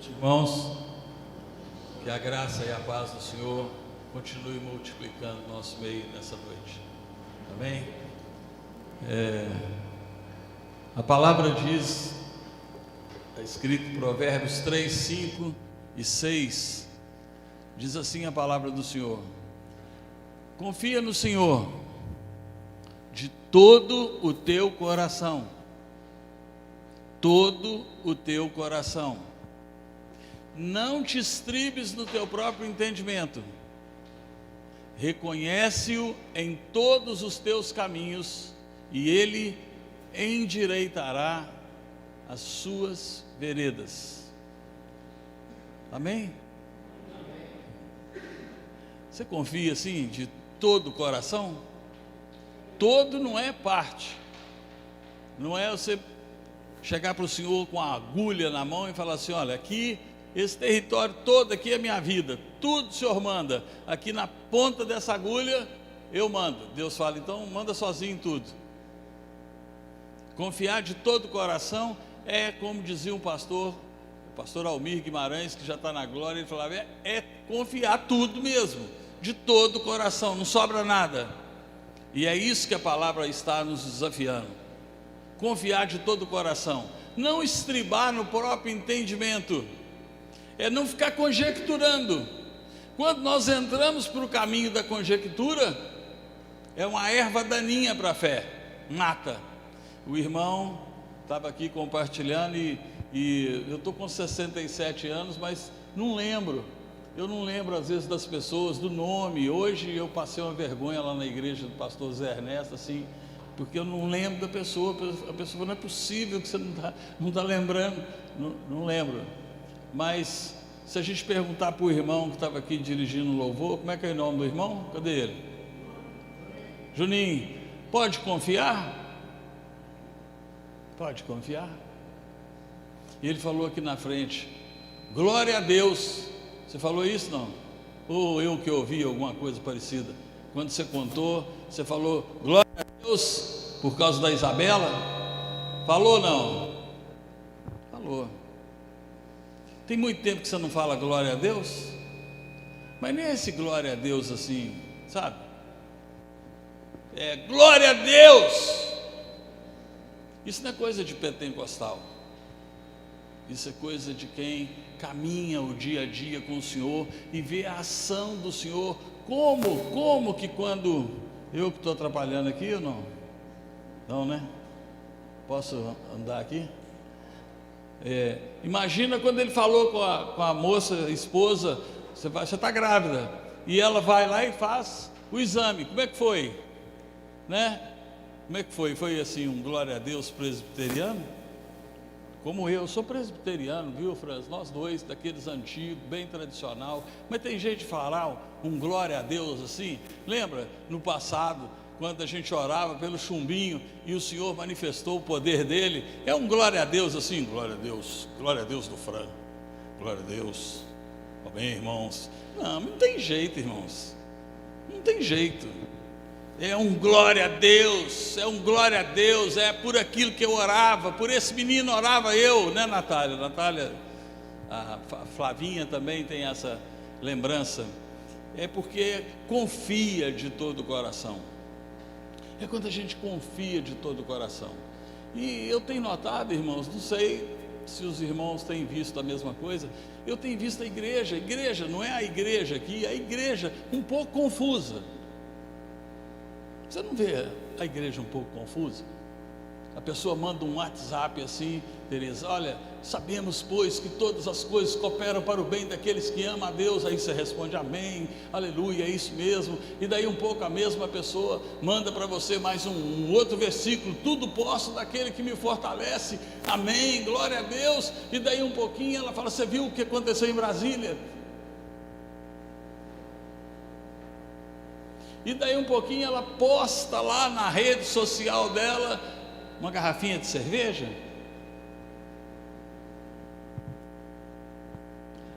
noite, irmãos. Que a graça e a paz do Senhor continue multiplicando no nosso meio nessa noite. Amém? A palavra diz, está escrito em Provérbios 3, 5 e 6, diz assim a palavra do Senhor: confia no Senhor de todo o teu coração, todo o teu coração, não te estribes no teu próprio entendimento, reconhece-o em todos os teus caminhos, e ele endireitará as suas veredas. Amém? Você confia assim de todo o coração? Todo não é parte, não é você chegar para o Senhor com a agulha na mão e falar assim: olha, aqui, esse território todo aqui é minha vida, tudo o Senhor manda, aqui na ponta dessa agulha eu mando. Deus fala: então manda sozinho tudo. Confiar de todo o coração é, como dizia um pastor, o pastor Almir Guimarães, que já está na glória, ele falava, é confiar tudo mesmo, de todo o coração, não sobra nada. E é isso que a palavra está nos desafiando: confiar de todo o coração, não estribar no próprio entendimento, é não ficar conjecturando. Quando nós entramos para o caminho da conjectura, é uma erva daninha para a fé, mata. O irmão estava aqui compartilhando e eu estou com 67 anos, mas eu não lembro às vezes das pessoas, do nome. Hoje eu passei uma vergonha lá na igreja do pastor Zé Ernesto, assim, porque eu não lembro da pessoa. A pessoa falou: não é possível que você não está lembrando. Não lembro. Mas se a gente perguntar para o irmão que estava aqui dirigindo o louvor, como é que é o nome do irmão? Cadê ele? Juninho. Pode confiar? Pode confiar? E ele falou aqui na frente: glória a Deus. Você falou isso, não? Ou eu que ouvi alguma coisa parecida? Quando você contou, você falou glória a Deus por causa da Isabela? Falou ou não? Falou. Tem muito tempo que você não fala glória a Deus? Mas nem esse glória a Deus assim, sabe? É glória a Deus. Isso não é coisa de pentecostal. Isso é coisa de quem caminha o dia a dia com o Senhor e vê a ação do Senhor. Como que quando eu que estou atrapalhando aqui ou não? Não, né? Posso andar aqui? Imagina quando ele falou com a moça, a esposa: você está grávida, e ela vai lá e faz o exame. Como é que foi? Né? Como é que foi? Foi assim, um glória a Deus presbiteriano? Como eu sou presbiteriano, viu, Franz? Nós dois, daqueles antigos, bem tradicional. Mas tem gente de falar um glória a Deus assim. Lembra no passado, quando a gente orava pelo chumbinho e o Senhor manifestou o poder dele? É um glória a Deus assim: glória a Deus do Fran, glória a Deus. Amém, irmãos? Não tem jeito, irmãos, não tem jeito. É um glória a Deus, é um glória a Deus, é por aquilo que eu orava, por esse menino orava eu, né, Natália? Natália, a Flavinha também tem essa lembrança. É porque confia de todo o coração. É quando a gente confia de todo o coração. E eu tenho notado, irmãos, não sei se os irmãos têm visto a mesma coisa, eu tenho visto a igreja não é a igreja aqui, a igreja um pouco confusa. Você não vê a igreja um pouco confusa? A pessoa manda um WhatsApp assim: Tereza, olha, sabemos pois que todas as coisas cooperam para o bem daqueles que amam a Deus. Aí você responde: amém, aleluia, é isso mesmo. E daí um pouco a mesma pessoa manda para você mais um outro versículo: tudo posso daquele que me fortalece, amém, glória a Deus. E daí um pouquinho ela fala: você viu o que aconteceu em Brasília? E daí um pouquinho ela posta lá na rede social dela uma garrafinha de cerveja.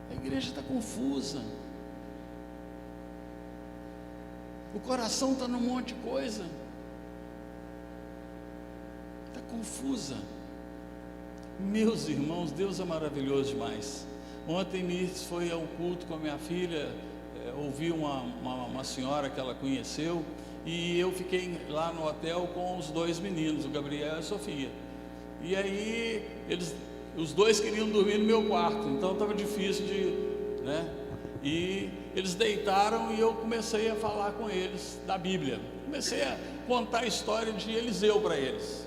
A igreja está confusa, o coração está num monte de coisa, está confusa. Meus irmãos, Deus é maravilhoso demais. Ontem Mirtes foi ao culto com a minha filha, ouviu uma senhora que ela conheceu, e eu fiquei lá no hotel com os dois meninos, o Gabriel e a Sofia. E aí os dois queriam dormir no meu quarto, então estava difícil né? E eles deitaram e eu comecei a falar com eles da Bíblia. Comecei a contar a história de Eliseu para eles.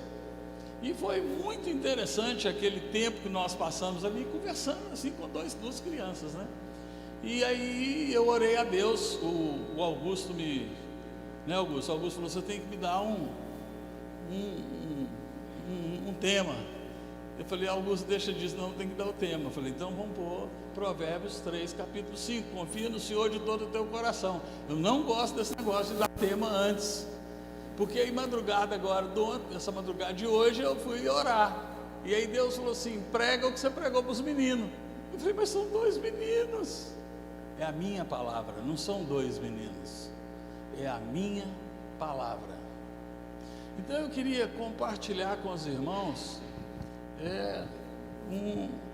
E foi muito interessante aquele tempo que nós passamos ali conversando assim com duas crianças, né? E aí eu orei a Deus, o Augusto Augusto falou, você tem que me dar um tema. Eu falei, Augusto, deixa disso, não tem que dar o tema. Eu falei, então vamos pôr Provérbios 3, capítulo 5, confia no Senhor de todo o teu coração. Eu não gosto desse negócio de dar tema antes, porque aí madrugada agora, essa madrugada de hoje, eu fui orar, e aí Deus falou assim, prega o que você pregou para os meninos. Eu falei, mas são 2 meninos. É a minha palavra, não são 2 meninos, é a minha palavra. Então eu queria compartilhar com os irmãos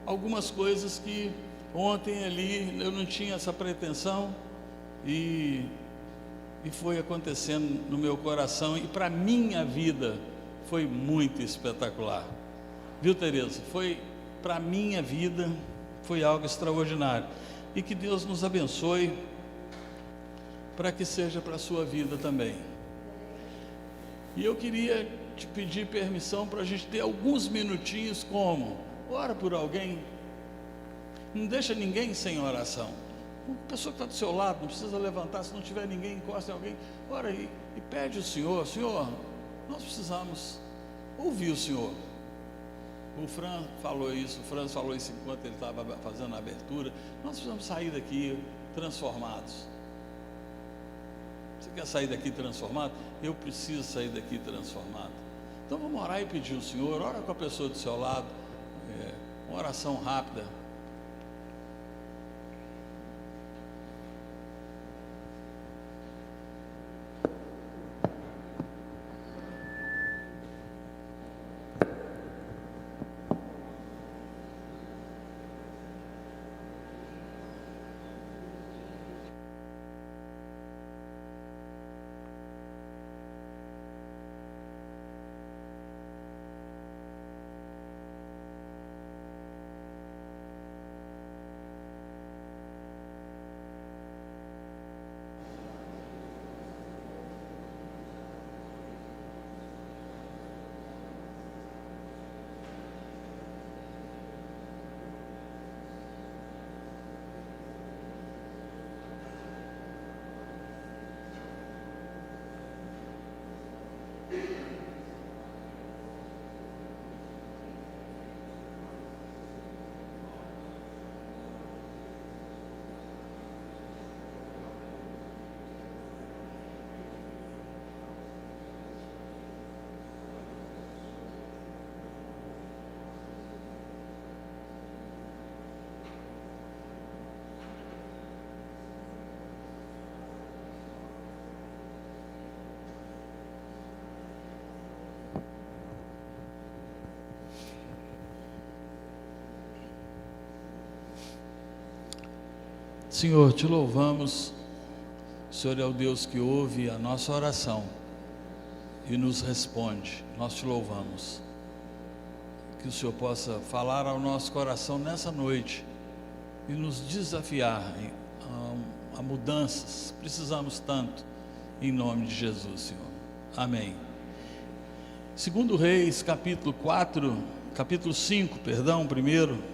algumas coisas que ontem ali eu não tinha essa pretensão, e foi acontecendo no meu coração, e para a minha vida foi muito espetacular, viu, Tereza? Foi para a minha vida, foi algo extraordinário, e que Deus nos abençoe, para que seja para a sua vida também. E eu queria te pedir permissão para a gente ter alguns minutinhos, como ora por alguém, não deixa ninguém sem oração. Uma pessoa que está do seu lado, não precisa levantar, se não tiver ninguém, encosta em alguém, ora aí e pede ao Senhor, Senhor, nós precisamos ouvir o Senhor. O Franz falou isso enquanto ele estava fazendo a abertura, nós precisamos sair daqui transformados. Você quer sair daqui transformado? Eu preciso sair daqui transformado. Então vamos orar e pedir ao Senhor, ora com a pessoa do seu lado, uma oração rápida. Senhor, te louvamos, o Senhor é o Deus que ouve a nossa oração e nos responde. Nós te louvamos, que o Senhor possa falar ao nosso coração nessa noite e nos desafiar a mudanças. Precisamos tanto, em nome de Jesus, Senhor. Amém. 2 Reis, capítulo 5, primeiro.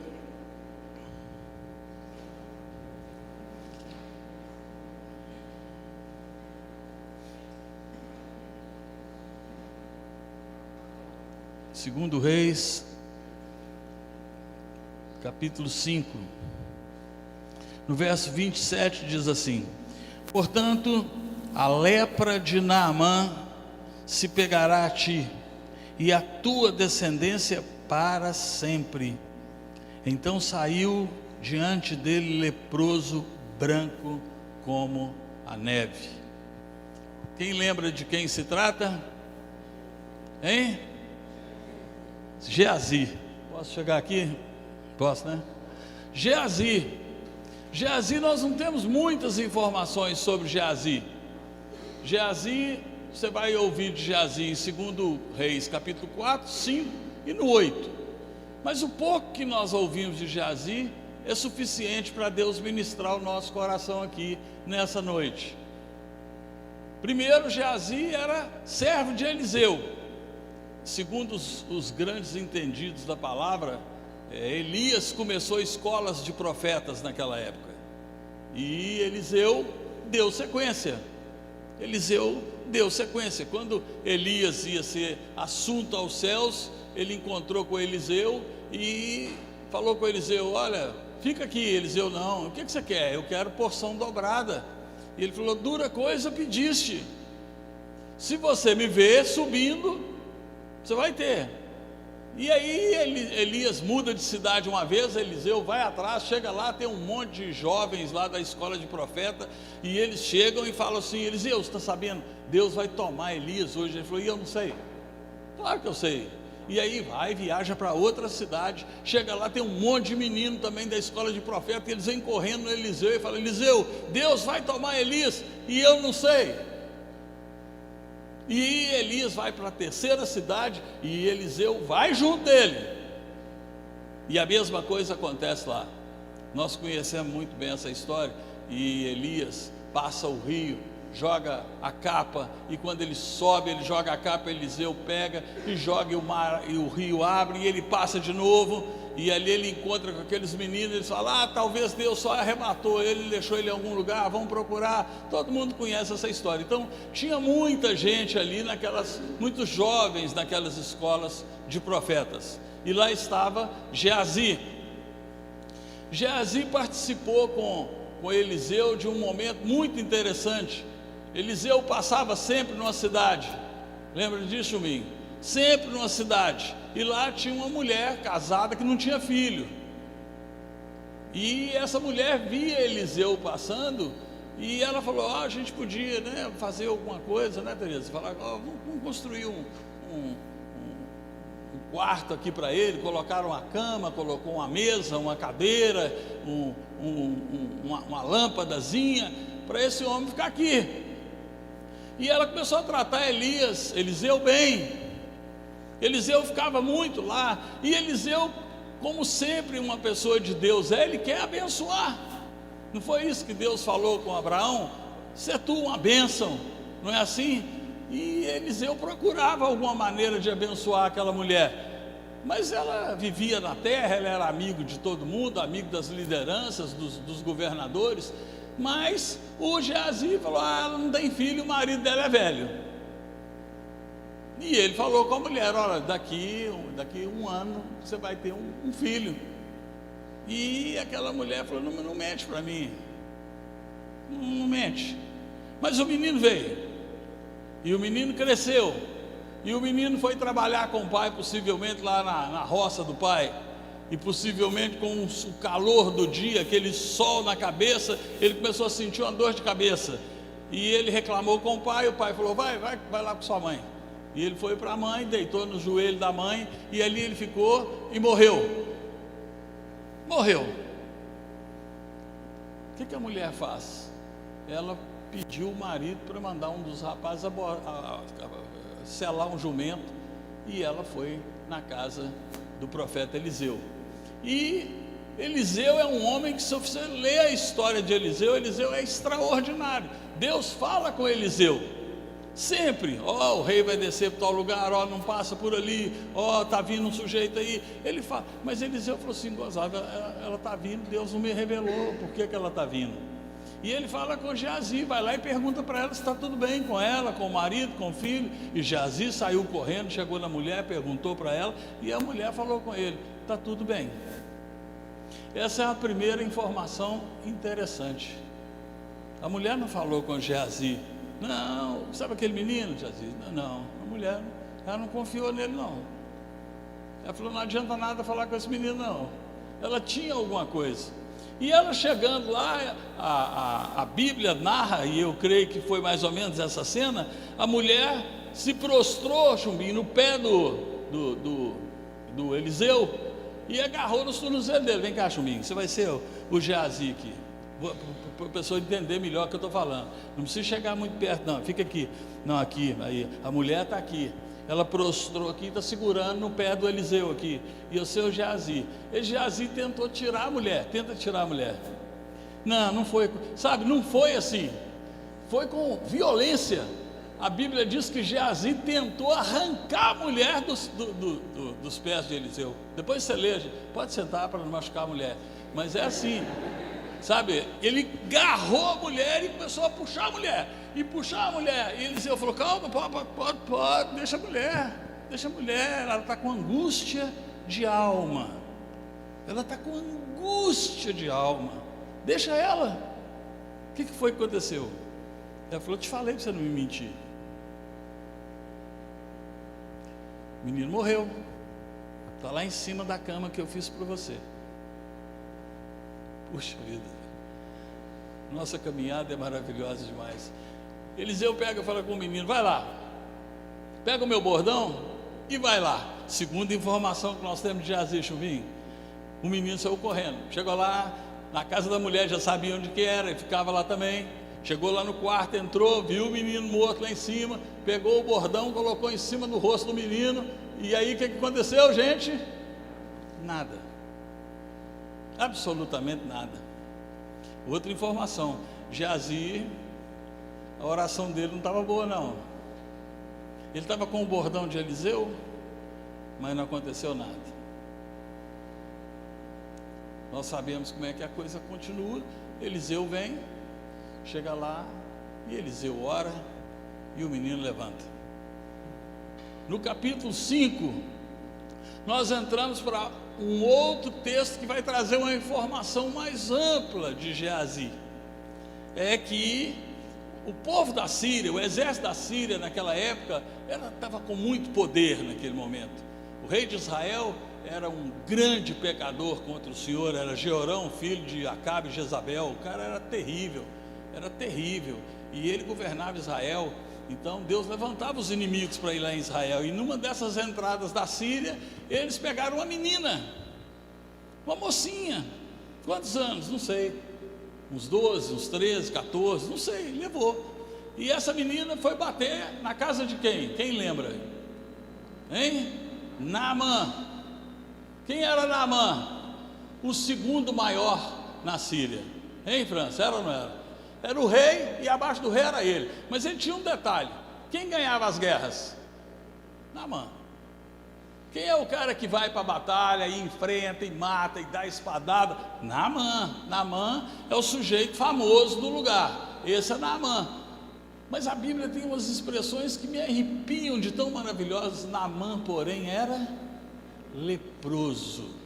Segundo Reis, capítulo 5, no verso 27 diz assim: portanto, a lepra de Naamã se pegará a ti, e a tua descendência para sempre. Então saiu diante dele leproso, branco como a neve. Quem lembra de quem se trata? Hein? Geazi. Posso chegar aqui? Posso, né? Geazi. Geazi, nós não temos muitas informações sobre Geazi. Geazi, você vai ouvir de Geazi em 2 Reis, capítulo 4, 5 e no 8. Mas o pouco que nós ouvimos de Geazi é suficiente para Deus ministrar o nosso coração aqui nessa noite. Primeiro, Geazi era servo de Eliseu. Segundo os grandes entendidos da palavra, Elias começou escolas de profetas naquela época, e Eliseu deu sequência. Quando Elias ia ser assunto aos céus, ele encontrou com Eliseu e falou com Eliseu: olha, fica aqui. Eliseu: não, o que você quer? Eu quero porção dobrada. E ele falou: dura coisa pediste, se você me ver subindo, você vai ter. E aí Elias muda de cidade uma vez, Eliseu vai atrás, chega lá, tem um monte de jovens lá da escola de profeta, e eles chegam e falam assim: Eliseu, você está sabendo, Deus vai tomar Elias hoje? Ele falou: e eu não sei. Claro que eu sei. E aí viaja para outra cidade, chega lá, tem um monte de menino também da escola de profeta, e eles vêm correndo no Eliseu e falam: Eliseu, Deus vai tomar Elias, e eu não sei. E Elias vai para a terceira cidade, e Eliseu vai junto dele, e a mesma coisa acontece lá. Nós conhecemos muito bem essa história. E Elias passa o rio, joga a capa, e quando ele sobe, ele joga a capa, Eliseu pega e joga, e o mar, e o rio abre, e ele passa de novo. E ali ele encontra com aqueles meninos, eles falam: talvez Deus só arrebatou ele, deixou ele em algum lugar, vamos procurar. Todo mundo conhece essa história. Então tinha muita gente ali, muitos jovens naquelas escolas de profetas, e lá estava Geazi. Geazi participou com Eliseu de um momento muito interessante. Eliseu passava sempre numa cidade, lembra disso, Minho? Sempre numa cidade, e lá tinha uma mulher casada que não tinha filho, e essa mulher via Eliseu passando, e ela falou: a gente podia, né, fazer alguma coisa, né, Tereza? Falar: vamos construir um quarto aqui para ele. Colocaram uma cama, colocou uma mesa, uma cadeira, uma lâmpadazinha para esse homem ficar aqui. E ela começou a tratar Eliseu bem. Eliseu ficava muito lá, e Eliseu, como sempre uma pessoa de Deus ele quer abençoar. Não foi isso que Deus falou com Abraão? Se é tu uma bênção, não é assim? E Eliseu procurava alguma maneira de abençoar aquela mulher, mas ela vivia na terra, ela era amigo de todo mundo, amigo das lideranças, dos governadores. Mas o Geazi falou: ela não tem filho, o marido dela é velho. E ele falou com a mulher: olha, daqui um ano você vai ter um filho. E aquela mulher falou: não mente para mim, não mente. Mas o menino veio, e o menino cresceu, e o menino foi trabalhar com o pai, possivelmente lá na roça do pai, e possivelmente com o calor do dia, aquele sol na cabeça, ele começou a sentir uma dor de cabeça, e ele reclamou com o pai falou: vai lá com sua mãe. E ele foi para a mãe, deitou no joelho da mãe, e ali ele ficou e morreu. O que a mulher faz? Ela pediu o marido para mandar um dos rapazes selar um jumento, e ela foi na casa do profeta Eliseu. E Eliseu é um homem que, se você ler a história de Eliseu é extraordinário. Deus fala com Eliseu sempre: o rei vai descer para tal lugar, não passa por ali, está vindo um sujeito aí. Ele fala, mas Eliseu falou assim: gozada, ela está vindo, Deus não me revelou por que ela está vindo. E ele fala com Geazi, vai lá e pergunta para ela se está tudo bem com ela, com o marido, com o filho. E Geazi saiu correndo, chegou na mulher, perguntou para ela, e a mulher falou com ele: está tudo bem. Essa é a primeira informação interessante. A mulher não falou com Geazi: não, sabe aquele menino, Geazi? Não, a mulher, ela não confiou nele, não. Ela falou: não adianta nada falar com esse menino, não. Ela tinha alguma coisa. E ela chegando lá, a Bíblia narra, e eu creio que foi mais ou menos essa cena, a mulher se prostrou, Chumbinho, no pé do Eliseu, e agarrou nos tornozelos dele. Vem cá, Chumbinho, você vai ser o Geazi aqui, para a pessoa entender melhor o que eu estou falando. Não precisa chegar muito perto não, fica aqui. Não, aqui, aí, a mulher está aqui, ela prostrou aqui, está segurando no pé do Eliseu aqui, e eu sou o Geazi. E Geazi tentou tirar a mulher, tenta tirar a mulher. Não foi, sabe, não foi assim, foi com violência. A Bíblia diz que Geazi tentou arrancar a mulher dos pés de Eliseu. Depois você lê, pode sentar para não machucar a mulher, mas é assim, sabe, ele agarrou a mulher e começou a puxar a mulher, e puxar a mulher, e Eliseu falou, calma, pode, deixa a mulher, ela está com angústia de alma, deixa ela. O que foi que aconteceu? Ela falou, te falei para você não me mentir. O menino morreu, está lá em cima da cama que eu fiz para você. Puxa vida, nossa caminhada é maravilhosa demais. Eliseu pega e fala com o menino, vai lá, pega o meu bordão e vai lá. Segunda informação que nós temos de Geazi, Chumbinho, o menino saiu correndo, chegou lá na casa da mulher, já sabia onde que era, e ficava lá também. Chegou lá no quarto, entrou, viu o menino morto lá em cima, pegou o bordão, colocou em cima do rosto do menino, e aí o que aconteceu, gente? Nada, absolutamente nada. Outra informação, Geazi, a oração dele não estava boa não, ele estava com o bordão de Eliseu, mas não aconteceu nada. Nós sabemos como é que a coisa continua. Eliseu vem, chega lá, e Eliseu ora, e o menino levanta. No capítulo 5, nós entramos para um outro texto que vai trazer uma informação mais ampla de Geazi. É que o povo da Síria, o exército da Síria naquela época, estava com muito poder naquele momento. O rei de Israel era um grande pecador contra o Senhor, era Jeorão, filho de Acabe e Jezabel. O cara era terrível, e ele governava Israel. Então Deus levantava os inimigos para ir lá em Israel, e numa dessas entradas da Síria, eles pegaram uma menina, uma mocinha, quantos anos? Não sei, uns 12, uns 13, 14, não sei, levou. E essa menina foi bater na casa de quem? Quem lembra? Hein? Naamã. Quem era Naamã? O segundo maior na Síria. Hein, França? Era ou não era? Era o rei, e abaixo do rei era ele. Mas ele tinha um detalhe: quem ganhava as guerras? Naamã. Quem é o cara que vai para a batalha e enfrenta e mata e dá espadada? Naamã. Naamã é o sujeito famoso do lugar. Esse é Naamã. Mas a Bíblia tem umas expressões que me arrepiam de tão maravilhosas. Naamã, porém, era leproso.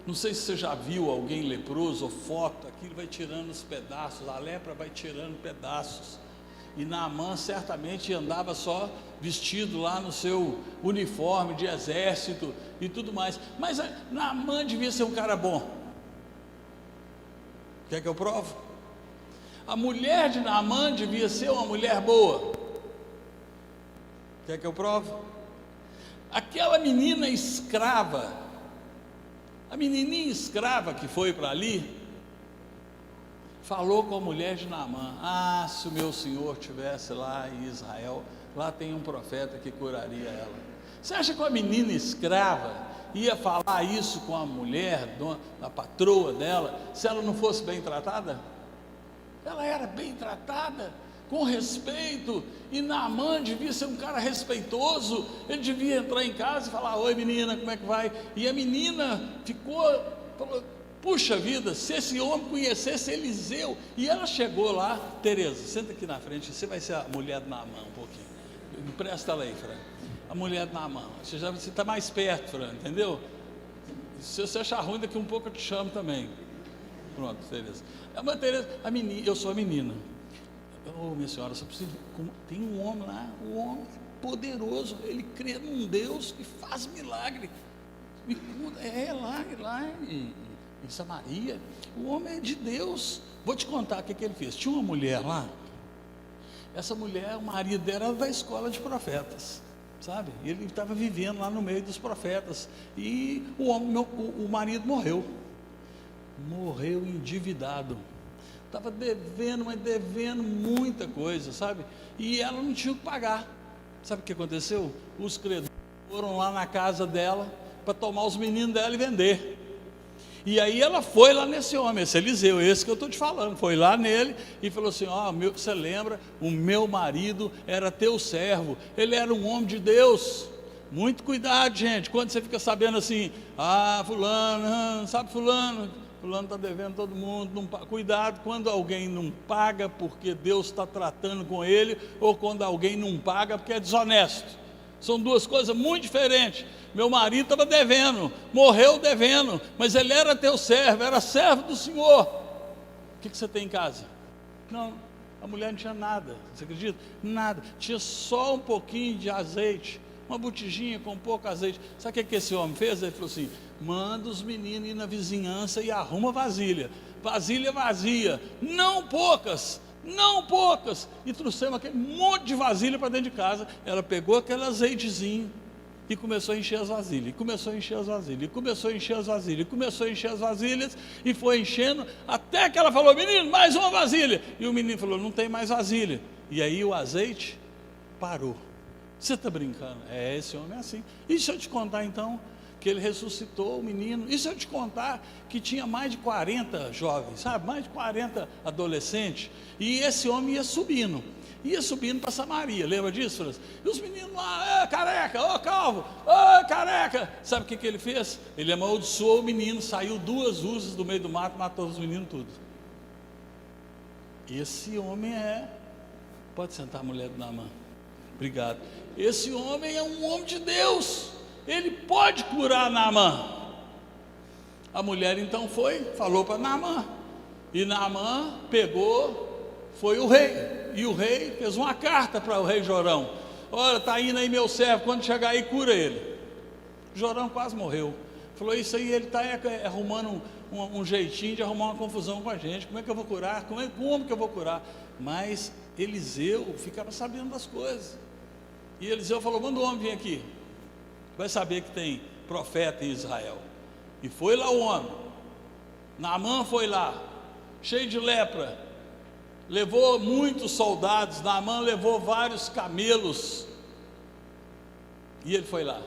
Não sei se você já viu alguém leproso ou foto, aquilo vai tirando os pedaços, a lepra vai tirando pedaços. E Naamã certamente andava só vestido lá no seu uniforme de exército e tudo mais. Mas Naamã devia ser um cara bom. Quer que eu provo? A mulher de Naamã devia ser uma mulher boa. Quer que eu provo? Aquela menina escrava, a menininha escrava que foi para ali, falou com a mulher de Naamã: ah, se o meu senhor estivesse lá em Israel, lá tem um profeta que curaria ela. Você acha que a menina escrava ia falar isso com a mulher, a patroa dela, se ela não fosse bem tratada? Ela era bem tratada, com respeito, e Naamã devia ser um cara respeitoso. Ele devia entrar em casa e falar: oi menina, como é que vai? E a menina falou: puxa vida, se esse homem conhecesse Eliseu. E ela chegou lá: Tereza, senta aqui na frente, você vai ser a mulher de Naamã um pouquinho, empresta ela aí, Fran. A mulher de Naamã, você está mais perto, Fran, entendeu? Se você achar ruim, daqui um pouco eu te chamo também. Pronto, Tereza. Mas Tereza, eu sou a menina. Oh, minha senhora, só preciso. Tem um homem lá, um homem poderoso, ele crê num Deus que faz milagre. Me conta, lá em Samaria, o homem é de Deus. Vou te contar o que ele fez. Tinha uma mulher lá, essa mulher, o marido dela era da escola de profetas. sabe? Ele estava vivendo lá no meio dos profetas. E o marido morreu endividado. Estava devendo, mas devendo muita coisa, sabe? E ela não tinha o que pagar. Sabe o que aconteceu? Os credores foram lá na casa dela para tomar os meninos dela e vender. E aí ela foi lá nesse homem, esse Eliseu, esse que eu estou te falando, foi lá nele e falou assim: você lembra, o meu marido era teu servo, ele era um homem de Deus. Muito cuidado, gente, quando você fica sabendo assim, fulano, sabe fulano está devendo todo mundo, cuidado quando alguém não paga porque Deus está tratando com ele, ou quando alguém não paga porque é desonesto. São duas coisas muito diferentes. Meu marido estava devendo, morreu devendo, mas ele era teu servo, era servo do Senhor. O que você tem em casa? Não, a mulher não tinha nada, você acredita? Nada, tinha só um pouquinho de azeite, uma botijinha com pouco azeite. Sabe o que esse homem fez? Ele falou assim: manda os meninos ir na vizinhança e arruma vasilha vazia, não poucas, e trouxemos aquele monte de vasilha para dentro de casa. Ela pegou aquele azeitezinho e começou a encher as vasilhas, e foi enchendo, até que ela falou: menino, mais uma vasilha, e o menino falou: não tem mais vasilha, e aí o azeite parou. Você está brincando? Esse homem é assim. E se eu te contar então que ele ressuscitou o menino? E se eu te contar que tinha mais de 40 jovens, sabe? Mais de 40 adolescentes, e esse homem ia subindo para Samaria, lembra disso, França? E os meninos lá: careca, calvo, careca. Sabe o que ele fez? Ele amaldiçoou o menino, saiu 2 urzes do meio do mato, matou os meninos tudo. Esse homem pode sentar, a mulher do Naamã. Obrigado. Esse homem é um homem de Deus, ele pode curar Naamã. A mulher então falou para Naamã, e Naamã foi o rei, e o rei fez uma carta para o rei Jorão: olha, está indo aí meu servo, quando chegar aí cura ele. Jorão quase morreu, falou: isso aí, ele está arrumando um jeitinho de arrumar uma confusão com a gente, como é que eu vou curar? Como que eu vou curar? Mas Eliseu ficava sabendo das coisas, e Eliseu falou: manda o homem vir aqui, vai saber que tem profeta em Israel. E foi lá o homem, Naamã foi lá, cheio de lepra, levou muitos soldados, Naamã levou vários camelos, e ele foi lá,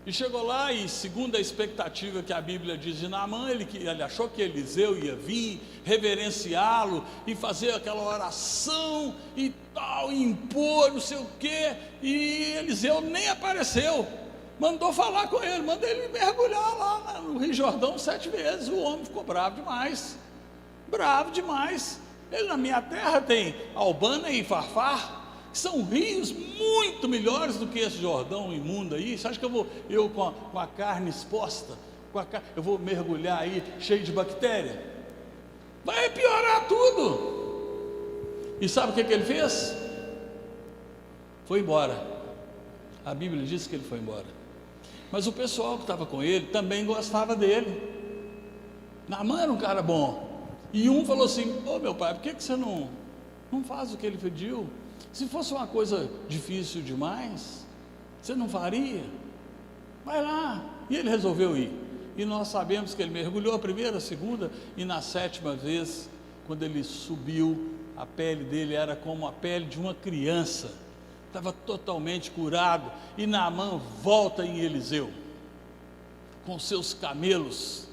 e chegou lá, e segundo a expectativa que a Bíblia diz de Naamã, ele achou que Eliseu ia vir reverenciá-lo e fazer aquela oração e tal, e impor não sei o que, e Eliseu nem apareceu. Mandou falar com ele, mandou ele mergulhar lá no Rio Jordão 7 vezes. O homem ficou bravo demais. Ele: na minha terra tem Albana e Farfar, que são rios muito melhores do que esse Jordão imundo aí. Você acha que eu com a carne exposta, eu vou mergulhar aí cheio de bactéria? Vai piorar tudo. E sabe o que ele fez? Foi embora. A Bíblia diz que ele foi embora. Mas o pessoal que estava com ele também gostava dele. Naamã era um cara bom. E um falou assim: meu pai, por que você não faz o que ele pediu? Se fosse uma coisa difícil demais, você não faria? Vai lá. E ele resolveu ir. E nós sabemos que ele mergulhou a primeira, a segunda, e na 7ª vez, quando ele subiu, a pele dele era como a pele de uma criança, estava totalmente curado. E Naamã volta em Eliseu com seus camelos,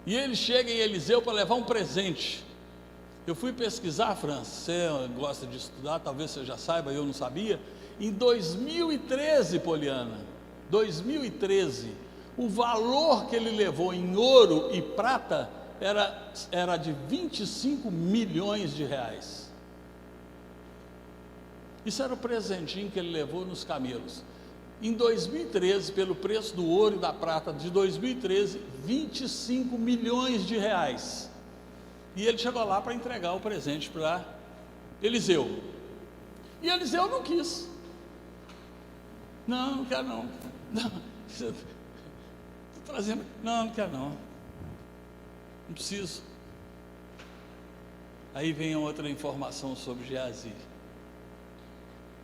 e ele chega em Eliseu para levar um presente. Eu fui pesquisar, França, você gosta de estudar, talvez você já saiba, eu não sabia. Em 2013, Poliana, 2013, o valor que ele levou em ouro e prata era de 25 milhões de reais. Isso era o presentinho que ele levou nos camelos. Em 2013, pelo preço do ouro e da prata de 2013, 25 milhões de reais. E ele chegou lá para entregar o presente para Eliseu. E Eliseu não quis. Não quero não. Estou trazendo. Não quero não. Não preciso. Aí vem outra informação sobre Geazi.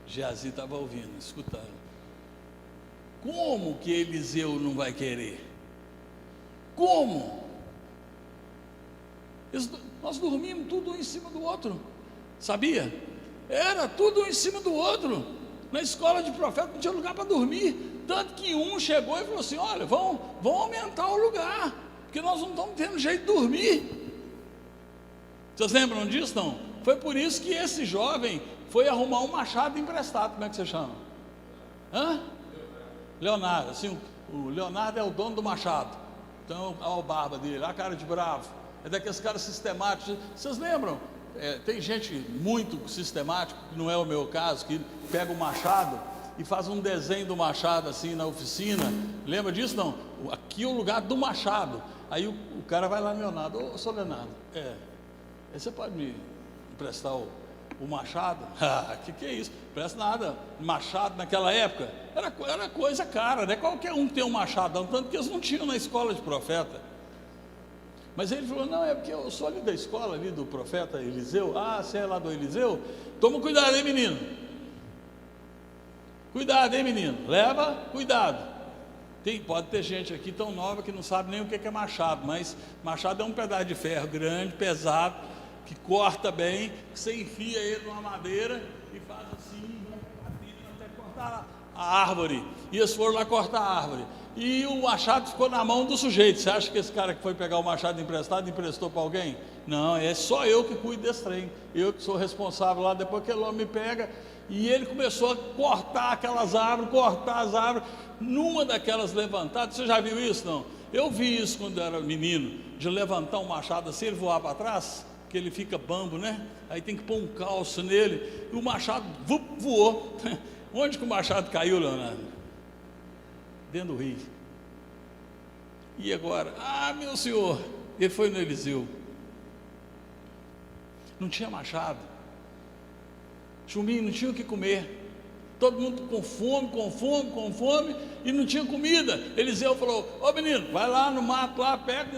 Geazi estava ouvindo, escutando. Como que Eliseu não vai querer? Como? Nós dormíamos tudo um em cima do outro, sabia? Era tudo um em cima do outro. Na escola de profeta não tinha lugar para dormir. Tanto que um chegou e falou assim: olha, vão aumentar o lugar, porque nós não estamos tendo jeito de dormir. Vocês lembram disso, não? Foi por isso que esse jovem foi arrumar um machado emprestado. Como é que você chama? Leonardo. Assim, o Leonardo é o dono do machado. Então, olha a barba dele, olha a cara de bravo. É daqueles caras sistemáticos. Vocês lembram? Tem gente muito sistemática, que não é o meu caso, que pega o machado e faz um desenho do machado assim na oficina. Lembra disso, não? Aqui é o lugar do machado. Aí o cara vai lá, Leonardo: ô, seu Leonardo, aí você pode me emprestar o machado? Que é isso? Não presta nada. Machado naquela época era coisa cara, né? Qualquer um tem um machadão, tanto que eles não tinham na escola de profeta. Mas ele falou: não, é porque eu sou ali da escola, ali do profeta Eliseu. Você é lá do Eliseu? Toma cuidado, hein, menino? Cuidado, hein, menino? Leva cuidado. Pode ter gente aqui tão nova que não sabe nem o que é machado, mas machado é um pedaço de ferro grande, pesado, que corta bem, que você enfia ele numa madeira e faz assim, até cortar a árvore. E eles foram lá cortar a árvore. E o machado ficou na mão do sujeito. Você acha que esse cara que foi pegar o machado emprestado emprestou para alguém? Não, é só eu que cuido desse trem. Eu que sou responsável lá. Depois aquele homem me pega. E ele começou a cortar aquelas árvores, cortar as árvores. Numa daquelas levantadas, você já viu isso, não? Eu vi isso quando eu era menino, de levantar um machado assim, ele voar para trás, que ele fica bambo, né? Aí tem que pôr um calço nele, e o machado voou. Onde que o machado caiu, Leonardo? Dentro do rio. E agora? Meu senhor, ele foi no Eliseu. Não tinha machado. Chumbinho, não tinha o que comer. Todo mundo com fome, e não tinha comida. Eliseu falou: ô menino, vai lá no mato, lá, pega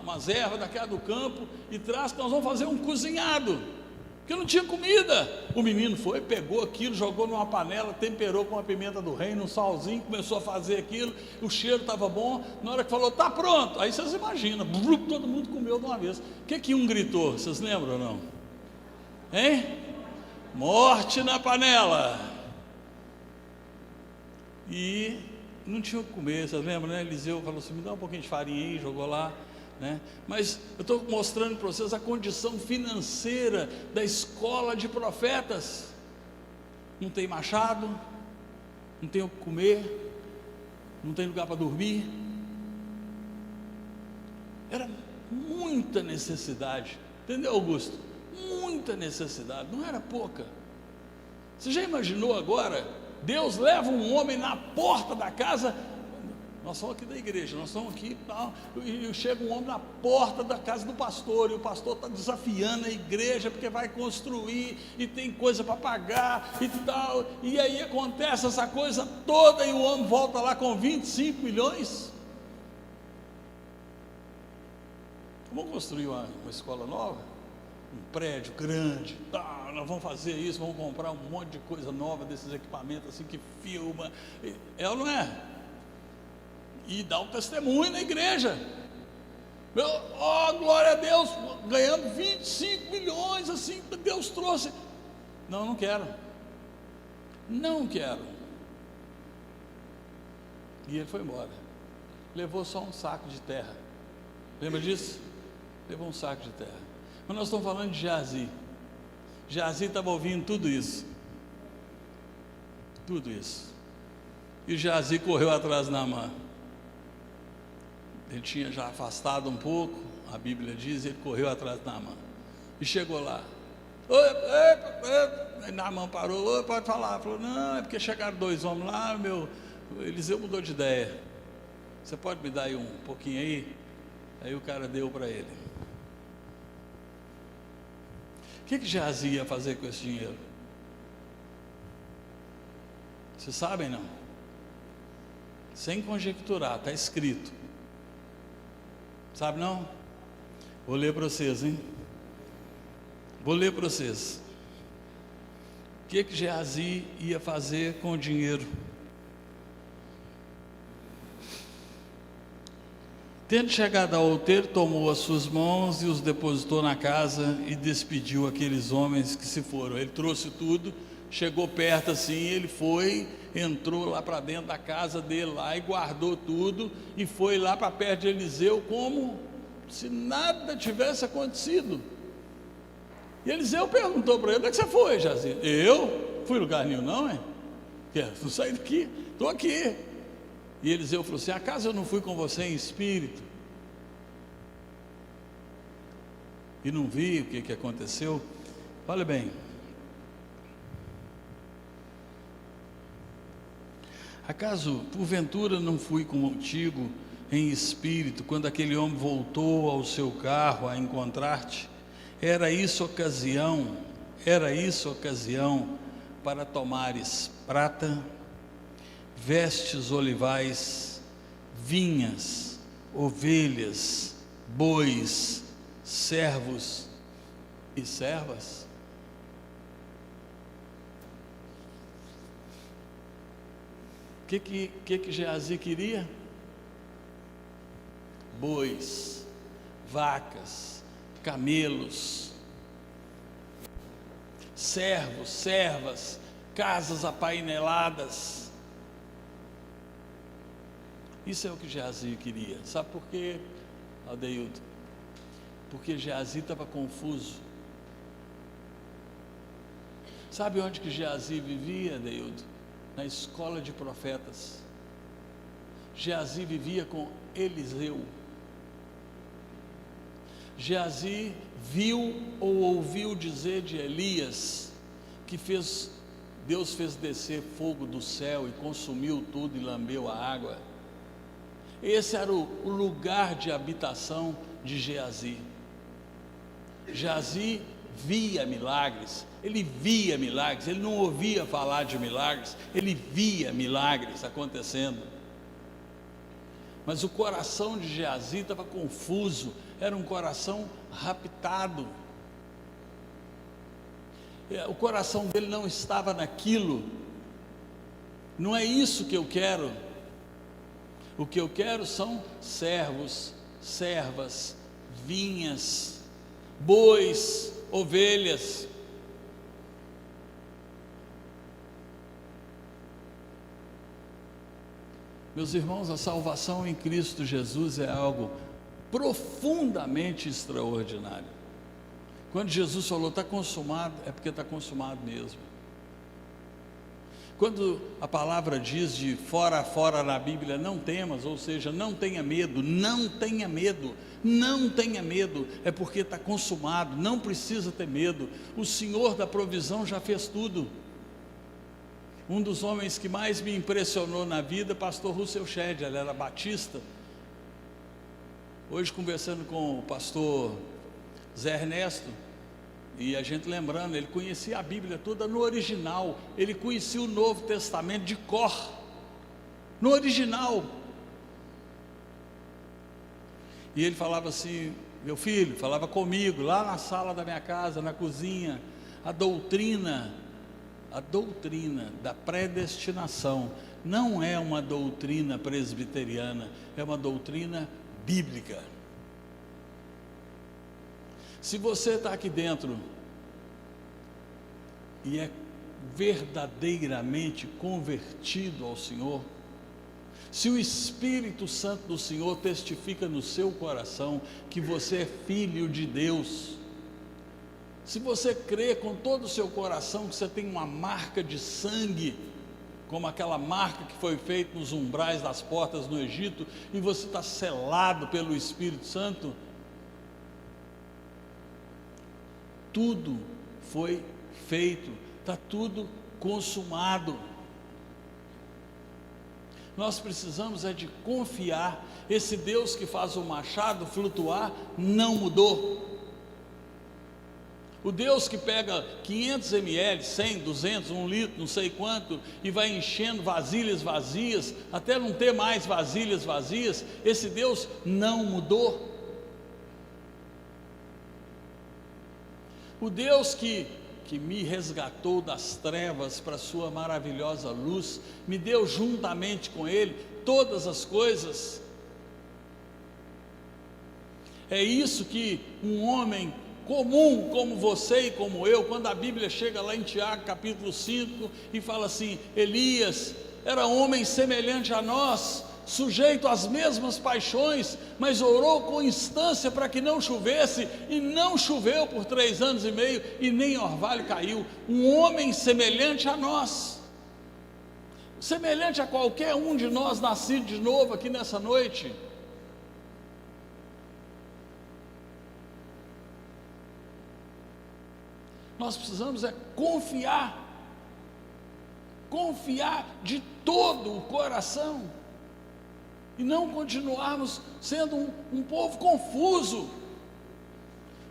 umas ervas daquela do campo e traz, que nós vamos fazer um cozinhado, porque não tinha comida. O menino foi, pegou aquilo, jogou numa panela, temperou com a pimenta do reino, um salzinho, começou a fazer aquilo, o cheiro estava bom. Na hora que falou: tá pronto, aí vocês imaginam, todo mundo comeu de uma vez. O que um gritou? Vocês lembram ou não? Hein? Morte na panela. E não tinha o que comer, vocês lembram, né? Eliseu falou assim: me dá um pouquinho de farinha aí, jogou lá, né? Mas eu estou mostrando para vocês a condição financeira da escola de profetas. Não tem machado, não tem o que comer, não tem lugar para dormir. Era muita necessidade, entendeu, Augusto? Muita necessidade, não era pouca. Você já imaginou agora? Deus leva um homem na porta da casa. Nós somos aqui da igreja, nós estamos aqui, e chega um homem na porta da casa do pastor, e o pastor está desafiando a igreja, porque vai construir, e tem coisa para pagar, e tal, e aí acontece essa coisa toda, e o homem volta lá com 25 milhões. Vamos construir uma escola nova? Um prédio grande, nós vamos fazer isso, vamos comprar um monte de coisa nova, desses equipamentos assim que filma, é ou não é? E dá um testemunho na igreja. Glória a Deus, ganhando 25 milhões assim, Deus trouxe. Não quero. E ele foi embora, levou só um saco de terra. Lembra disso? Levou um saco de terra. Mas nós estamos falando de Geazi. Geazi estava ouvindo tudo isso. E o Geazi correu atrás de Naamã. Ele tinha já afastado um pouco, a Bíblia diz, ele correu atrás de Naamã. E chegou lá. Aí Naamã parou: pode falar. Falou: não, é porque chegaram 2 homens lá, o Eliseu mudou de ideia. Você pode me dar aí um pouquinho aí? Aí o cara deu para ele. O que Geazi ia fazer com esse dinheiro? Vocês sabem, não? Sem conjecturar, está escrito. Sabe não? Vou ler para vocês, hein? O que Geazi ia fazer com o dinheiro? Tendo chegado ao outeiro, tomou as suas mãos e os depositou na casa e despediu aqueles homens que se foram. Ele trouxe tudo, chegou perto assim, ele foi, entrou lá para dentro da casa dele lá e guardou tudo e foi lá para perto de Eliseu como se nada tivesse acontecido. E Eliseu perguntou para ele: onde é que você foi, Geazi? Eu? Fui lugar nenhum não, hein? Não saí daqui, estou aqui. E Eliseu falou assim: acaso eu não fui com você em espírito? E não vi o que aconteceu? Olha bem, acaso porventura não fui contigo em espírito quando aquele homem voltou ao seu carro a encontrar-te? Era isso ocasião para tomares prata, vestes olivais, vinhas, ovelhas, bois, servos e servas? O que Geazi queria? Bois, vacas, camelos, servos, servas, casas apaineladas. Isso é o que Geazi queria. Sabe por quê, Adeildo? Porque Geazi estava confuso. Sabe onde que Geazi vivia, Adeildo? Na escola de profetas. Geazi vivia com Eliseu. Geazi viu ou ouviu dizer de Elias que Deus fez descer fogo do céu e consumiu tudo e lambeu a água. Esse era o lugar de habitação de Geazi. Geazi via milagres, ele não ouvia falar de milagres, ele via milagres acontecendo. Mas o coração de Geazi estava confuso, era um coração raptado. O coração dele não estava naquilo. Não é isso que eu quero. O que eu quero são servos, servas, vinhas, bois, ovelhas. Meus irmãos, a salvação em Cristo Jesus é algo profundamente extraordinário. Quando Jesus falou está consumado, é porque está consumado mesmo. Quando a palavra diz de fora a fora na Bíblia, não temas, ou seja, não tenha medo, não tenha medo, não tenha medo, é porque está consumado, não precisa ter medo. O Senhor da provisão já fez tudo. Um dos homens que mais me impressionou na vida, pastor Russell Shedd, ele era batista. Hoje conversando com o pastor Zé Ernesto, e a gente lembrando, ele conhecia a Bíblia toda no original, ele conhecia o Novo Testamento de cor, no original. E ele falava assim: meu filho, falava comigo, lá na sala da minha casa, na cozinha, a doutrina da predestinação não é uma doutrina presbiteriana, é uma doutrina bíblica. Se você está aqui dentro e é verdadeiramente convertido ao Senhor, se o Espírito Santo do Senhor testifica no seu coração que você é filho de Deus, se você crê com todo o seu coração que você tem uma marca de sangue, como aquela marca que foi feita nos umbrais das portas no Egito, e você está selado pelo Espírito Santo, tudo foi feito, está tudo consumado. Nós precisamos é de confiar. Esse Deus que faz o machado flutuar não mudou. O Deus que pega 500 ml, 100, 200, 1 litro, não sei quanto, e vai enchendo vasilhas vazias, até não ter mais vasilhas vazias, esse Deus não mudou. O Deus que que me resgatou das trevas para a sua maravilhosa luz, me deu juntamente com Ele todas as coisas. É isso que um homem comum como você e como eu, quando a Bíblia chega lá em Tiago capítulo 5 e fala assim: Elias era homem semelhante a nós, sujeito às mesmas paixões, mas orou com instância para que não chovesse, e não choveu por 3 anos e meio, e nem orvalho caiu. Um homem semelhante a nós, semelhante a qualquer um de nós nascido de novo aqui nessa noite. Nós precisamos confiar de todo o coração, e não continuarmos sendo um povo confuso,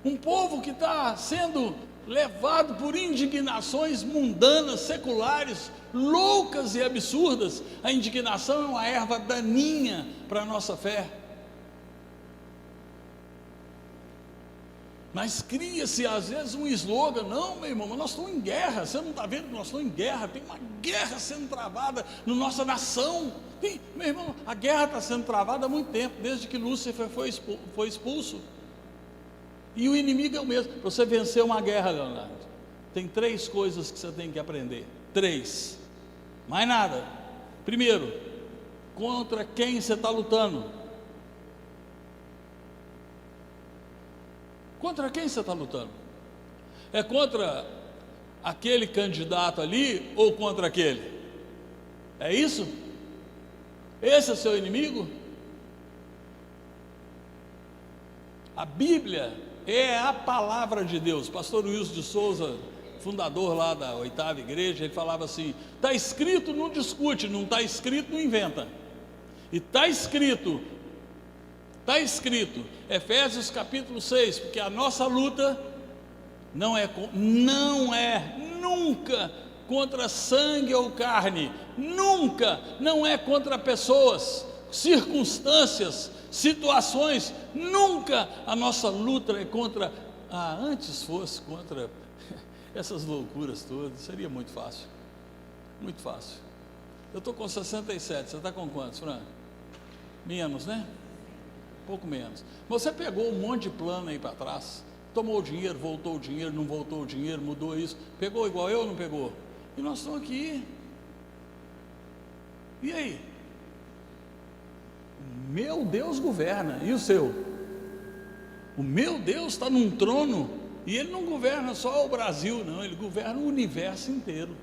um povo que está sendo levado por indignações mundanas, seculares, loucas e absurdas. A indignação é uma erva daninha para a nossa fé. Mas cria-se às vezes um slogan: não, meu irmão, nós estamos em guerra. Você não está vendo que nós estamos em guerra? Tem uma guerra sendo travada na nossa nação. Meu irmão, a guerra está sendo travada há muito tempo, desde que Lúcifer foi expulso. E o inimigo é o mesmo. Para você vencer uma guerra, Leonardo, tem 3 coisas que você tem que aprender. 3, mais nada. Primeiro, contra quem você está lutando? Contra quem você está lutando? É contra aquele candidato ali ou contra aquele? É isso? Esse é o seu inimigo? A Bíblia é a palavra de Deus. Pastor Wilson de Souza, fundador lá da 8ª igreja, ele falava assim: está escrito, não discute, não está escrito, não inventa. E está escrito, Efésios capítulo 6, porque a nossa luta não é nunca contra sangue ou carne, nunca, não é contra pessoas, circunstâncias, situações, nunca. A nossa luta é contra, antes fosse contra essas loucuras todas, seria muito fácil, muito fácil. Eu estou com 67, você está com quantos, Fran? Menos, né? Pouco menos. Você pegou um monte de plano aí para trás, tomou o dinheiro, voltou o dinheiro, não voltou o dinheiro, mudou isso, pegou igual eu ou não pegou? E nós estamos aqui. E aí? Meu Deus governa, e o seu? O meu Deus está num trono, e Ele não governa só o Brasil, não, Ele governa o universo inteiro.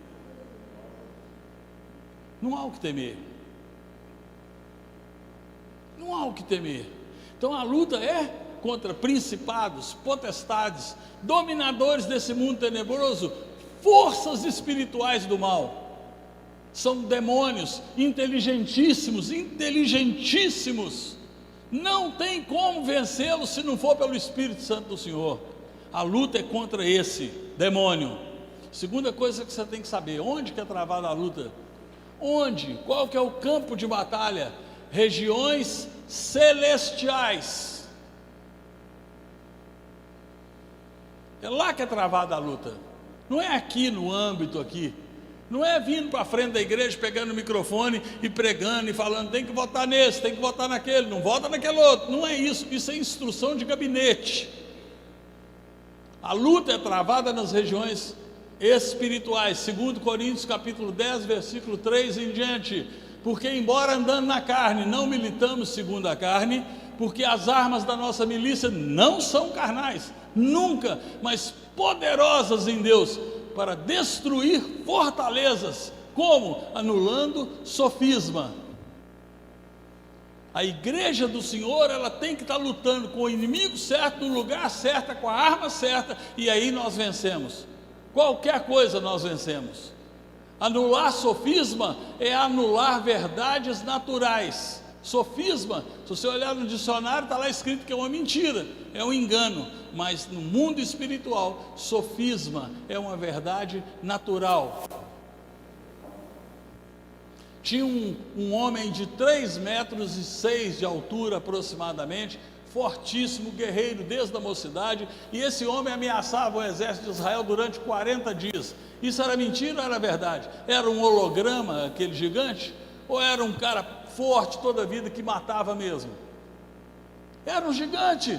Não há o que temer. Não há o que temer. Então a luta é contra principados, potestades, dominadores desse mundo tenebroso, forças espirituais do mal. São demônios inteligentíssimos, não tem como vencê-los se não for pelo Espírito Santo do Senhor. A luta é contra esse demônio. Segunda coisa que você tem que saber: onde que é travada a luta? Onde? Qual que é o campo de batalha? Regiões celestiais. É lá que é travada a luta. Não é aqui no âmbito aqui. Não é vindo para frente da igreja, pegando o microfone e pregando e falando: tem que votar nesse, tem que votar naquele, não vota naquele outro. Não é isso, isso é instrução de gabinete. A luta é travada nas regiões espirituais. 2 Coríntios capítulo 10, versículo 3 em diante: porque embora andando na carne, não militamos segundo a carne, porque as armas da nossa milícia não são carnais, nunca, mas poderosas em Deus, para destruir fortalezas. Como? Anulando sofisma. A igreja do Senhor, ela tem que estar lutando com o inimigo certo, no lugar certo, com a arma certa, e aí nós vencemos. Qualquer coisa nós vencemos. Anular sofisma é anular verdades naturais. Sofisma, se você olhar no dicionário, está lá escrito que é uma mentira, é um engano. Mas no mundo espiritual, sofisma é uma verdade natural. Tinha um homem de 3,6 metros de altura aproximadamente, fortíssimo, guerreiro desde a mocidade, e esse homem ameaçava o exército de Israel durante 40 dias. Isso era mentira ou era verdade? Era um holograma aquele gigante? Ou era um cara forte toda a vida que matava mesmo? Era um gigante.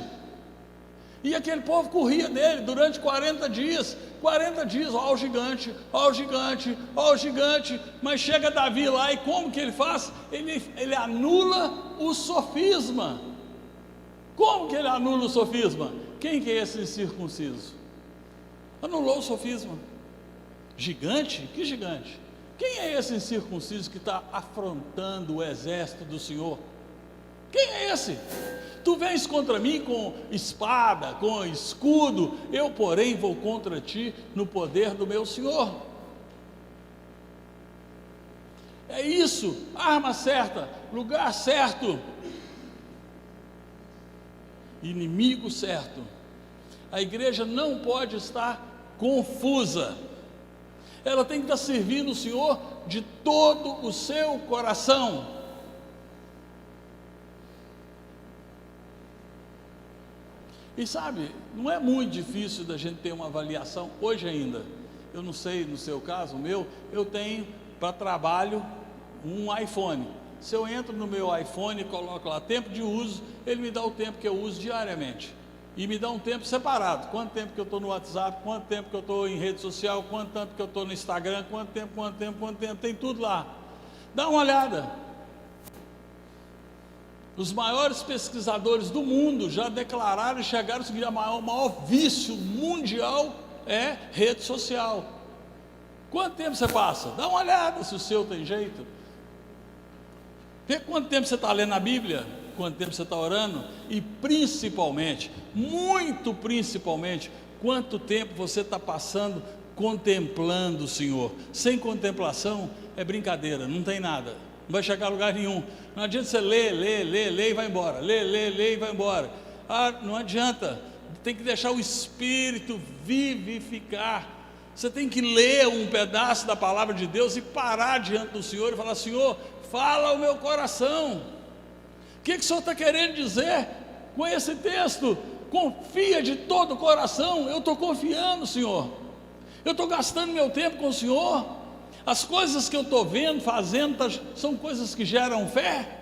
E aquele povo corria dele durante 40 dias, ó o gigante, ó o gigante, ó o gigante. Mas chega Davi lá e como que ele faz? Ele anula o sofisma. Como que ele anula o sofisma? Quem que é esse incircunciso? Anulou o sofisma. Gigante? Que gigante? Quem é esse incircunciso que está afrontando o exército do Senhor? Quem é esse? Tu vens contra mim com espada, com escudo, eu porém vou contra ti no poder do meu Senhor. É isso, arma certa, lugar certo, inimigo certo. A igreja não pode estar confusa, ela tem que estar servindo o Senhor de todo o seu coração. E sabe, não é muito difícil da gente ter uma avaliação, hoje ainda, eu não sei no seu caso, o meu, eu tenho para trabalho um iPhone. Se eu entro no meu iPhone e coloco lá tempo de uso, ele me dá o tempo que eu uso diariamente, e me dá um tempo separado, quanto tempo que eu estou no WhatsApp, quanto tempo que eu estou em rede social, quanto tempo que eu estou no Instagram, quanto tempo, tem tudo lá. Dá uma olhada. Os maiores pesquisadores do mundo já declararam e chegaram que o maior vício mundial é rede social. Quanto tempo você passa? Dá uma olhada se o seu tem jeito. Vê quanto tempo você está lendo a Bíblia, quanto tempo você está orando, e principalmente, muito principalmente, quanto tempo você está passando contemplando o Senhor. Sem contemplação é brincadeira, não tem nada. Não vai chegar a lugar nenhum. Não adianta você ler e vai embora. Ler e vai embora. Não adianta. Tem que deixar o Espírito vivificar. Você tem que ler um pedaço da palavra de Deus e parar diante do Senhor e falar: Senhor, fala ao meu coração. O que o Senhor está querendo dizer com esse texto? Confia de todo o coração. Eu estou confiando, Senhor. Eu estou gastando meu tempo com o Senhor. As coisas que eu estou vendo, fazendo, são coisas que geram fé.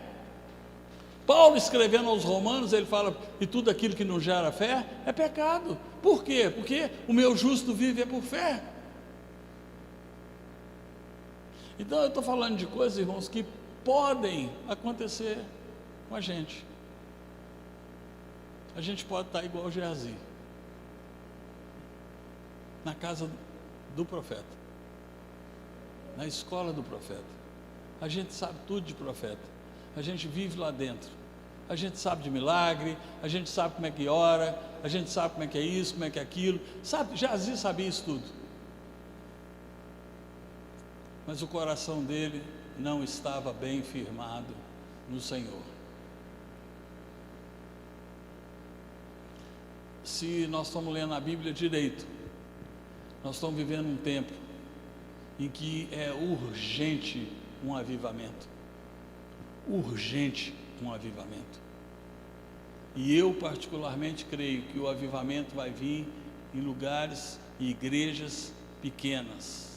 Paulo, escrevendo aos Romanos, ele fala: e tudo aquilo que não gera fé é pecado. Por quê? Porque o meu justo vive é por fé. Então eu estou falando de coisas, irmãos, que podem acontecer com a gente. A gente pode estar igual Geazi, na casa do profeta, na escola do profeta. A gente sabe tudo de profeta, a gente vive lá dentro, a gente sabe de milagre, a gente sabe como é que ora, a gente sabe como é que é isso, como é que é aquilo, sabe, Geazi sabia isso tudo, mas o coração dele não estava bem firmado no Senhor. Se nós estamos lendo a Bíblia direito, nós estamos vivendo um tempo em que é urgente um avivamento, urgente um avivamento, e eu particularmente creio que o avivamento vai vir em lugares e igrejas pequenas,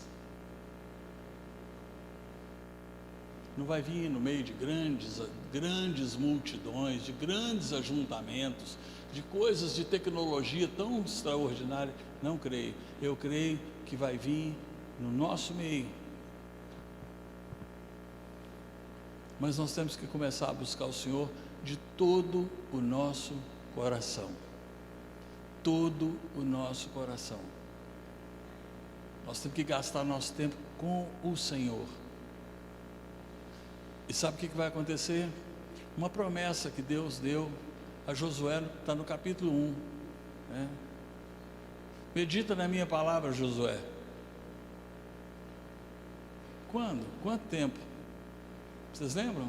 não vai vir no meio de grandes multidões, de grandes ajuntamentos, de coisas de tecnologia tão extraordinária. Não creio. Eu creio que vai vir no nosso meio. Mas nós temos que começar a buscar o Senhor de todo o nosso coração. Todo o nosso coração. Nós temos que gastar nosso tempo com o Senhor. E sabe o que vai acontecer? Uma promessa que Deus deu a Josué, está no capítulo 1, né? Medita na minha palavra, Josué. Quando? Quanto tempo? Vocês lembram?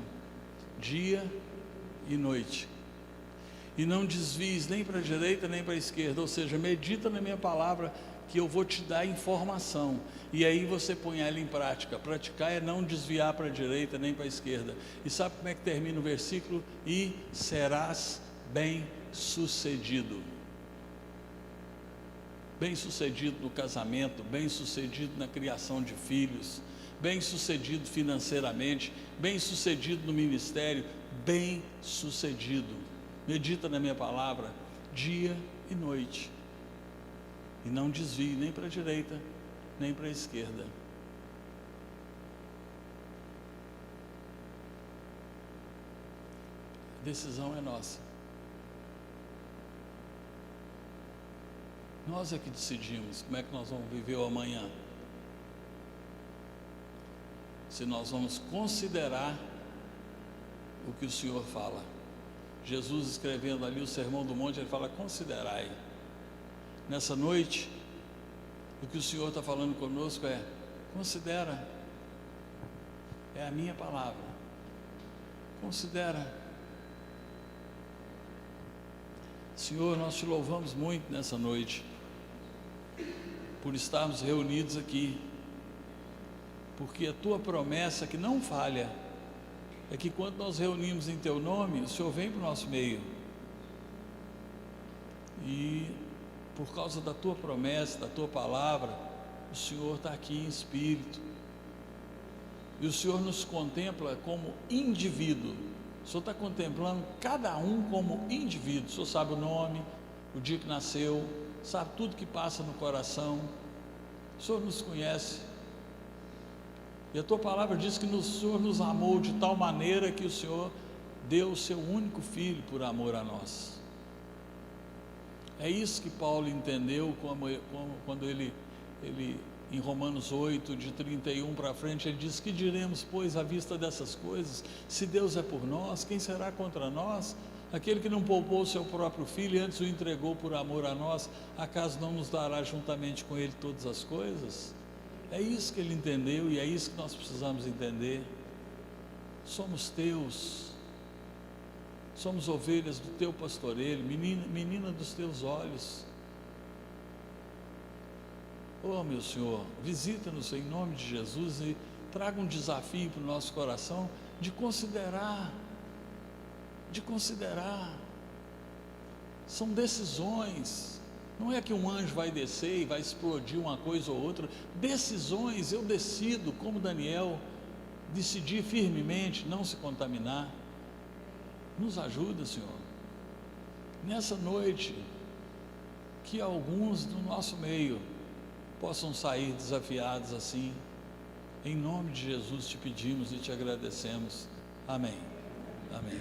Dia e noite. E não desvies nem para a direita nem para a esquerda, ou seja, medita na minha palavra, que eu vou te dar informação, e aí você põe ela em prática. Praticar é não desviar para a direita nem para a esquerda. E sabe como é que termina o versículo? E serás bem-sucedido. Bem-sucedido no casamento, bem-sucedido na criação de filhos, bem-sucedido financeiramente, bem-sucedido no ministério, bem-sucedido. Medita na minha palavra dia e noite, e não desvie nem para a direita, nem para a esquerda. A decisão é nossa. Nós é que decidimos como é que nós vamos viver o amanhã. Se nós vamos considerar o que o Senhor fala. Jesus, escrevendo ali o Sermão do Monte, ele fala: considerai. Nessa noite, o que o Senhor está falando conosco é: considera. É a minha palavra. Considera. Senhor, nós te louvamos muito nessa noite, por estarmos reunidos aqui, porque a tua promessa que não falha, é que quando nós reunimos em teu nome, o Senhor vem para o nosso meio, e por causa da tua promessa, da tua palavra, o Senhor está aqui em espírito, e o Senhor nos contempla como indivíduo. O Senhor está contemplando cada um como indivíduo. O Senhor sabe o nome, o dia que nasceu, sabe tudo que passa no coração. O Senhor nos conhece, e a tua palavra diz que o Senhor nos amou de tal maneira que o Senhor deu o seu único filho por amor a nós. É isso que Paulo entendeu quando ele em Romanos 8, de 31 para frente, ele diz: que diremos, pois, à vista dessas coisas? Se Deus é por nós, quem será contra nós? Aquele que não poupou o seu próprio filho e antes o entregou por amor a nós, acaso não nos dará juntamente com ele todas as coisas? É isso que ele entendeu, e é isso que nós precisamos entender. Somos teus, somos ovelhas do teu pastoreio, menina dos teus olhos. Oh, meu Senhor, visita-nos em nome de Jesus e traga um desafio para o nosso coração de considerar. São decisões. Não é que um anjo vai descer e vai explodir uma coisa ou outra. Decisões. Eu decido, como Daniel, decidir firmemente não se contaminar. Nos ajuda, Senhor, nessa noite, que alguns do nosso meio possam sair desafiados assim. Em nome de Jesus te pedimos e te agradecemos. Amém. Amém.